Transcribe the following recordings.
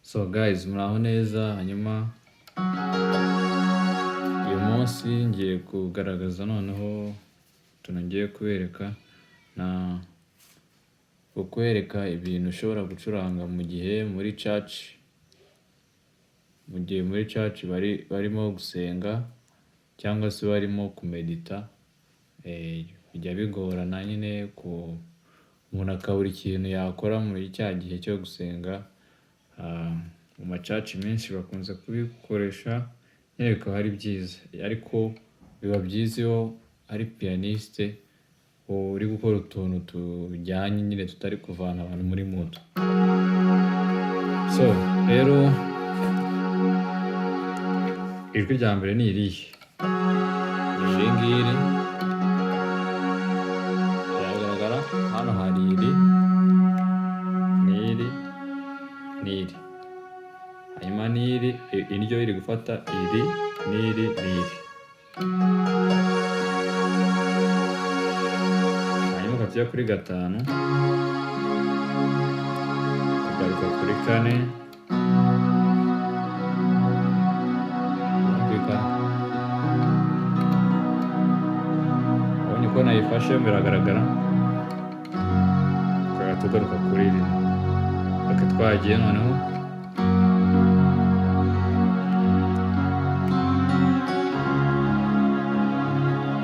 So guys, muraho neza. Hanyuma uyu munsi ngiye kugaragaza noneho utuntu ngiye kubereka na kukwereka ibintu ushobora gucuranga mu gihe muri church barimo gusenga cyangwa se barimo kumedita. Bijya bigorana nyine umuntu akabura ikintu yakora muri cya gihe cyo gusenga. Mu macaci menshi bakunze kubikoresha nyine bikaba ari byiza, ariko biba byiza iyo ari piyaniste uri gukora utuntu tujyanye nyine tutari kuvana abantu muri mood. So rero ijwi rya mbere ni irihe? Iri ngiri biragaragara, hano hari iri n'iri n'iri, hanyuma n'iri iryo iri gufata iri n'iri n'iri, hanyuma ukajya kuri gatanu ugaruka kuri kane ubonye uko nayifashe biragaragara, ukaba tugaruka kuri rimwe. Reka twagiye noneho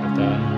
gatanu,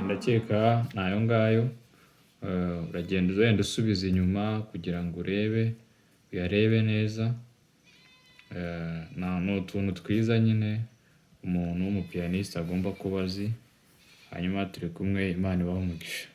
ndakeka ni ayo ngayo. Uragenda uzagenda usubiza inyuma kugira ngo uyarebe neza. Ni utuntu twiza nyine umuntu w'umupiyaniste agomba kuba azi. Hanyuma turi kumwe, Imana ibahe umugisha.